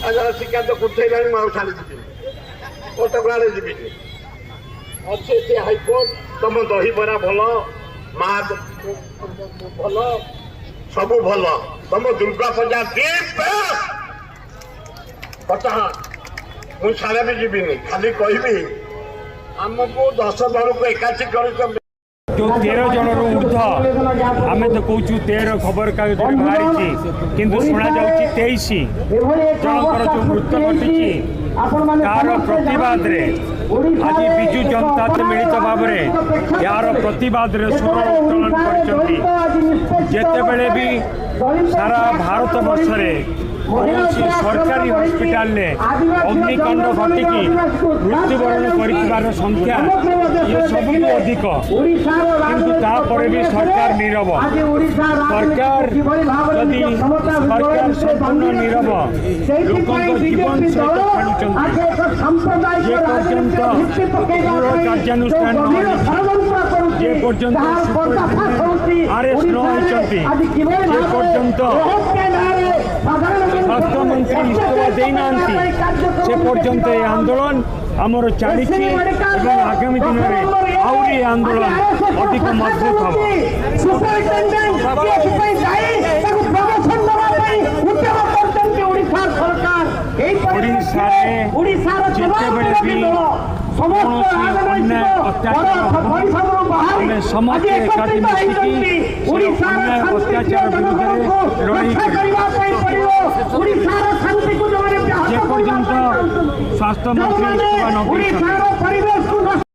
ଶିକାୟତ କୁଠେଇଲାଣି ମୁଁ ଆଉ ଛାଡ଼ି ଯିବିନି କଟକ ଆଡ଼େ ଯିବିନି ଅଛି ସେ ହାଇକୋର୍ଟ ତମ ଦହିବରା ଭଲ ମା ଭଲ ସବୁ ଭଲ ତମ ଦୁର୍ଗା ପୂଜା କଥା ମୁଁ ସାରା ବି ଯିବିନି ଖାଲି କହିବି ଆମକୁ 10 ଜଣକୁ ଏକାଠି କରିଛ जो 13 जनर ऊर्ध आम तो कौच 13 खबर कागज बाहरी किंतु शुणा जा 23 जनकर जो मृत्यु घटी तार प्रतिवाद आज विजु जनता दल मिलित भाव में यार प्रतिवाद स्वर उत्तोलन करते भी सारा भारत वर्ष कौन सरकारी हॉस्पिटल ने अग्निकांड घटिकी मृत्युवरण कर संख्या ये सब अधिक किंतु तापर भी सरकार नीरव सरकार जदि सरकार संपूर्ण नीरव लोक जीवन सहित खेलुंट कार्यानुष्ठान जे पर्यंत आरेस्ट न पर्यंत स्वास्थ्य मंत्री इस्तीफा देना से पर्यंत ये आंदोलन आमर चली आगामी दिन में आहरी आंदोलन अधिक मजबूत हम समस्ते एकाठी मिसिकी अन्याय अत्याचार विरुद्ध लड़ाई जे पर्यंत स्वास्थ्य मंत्री इस्तीफा न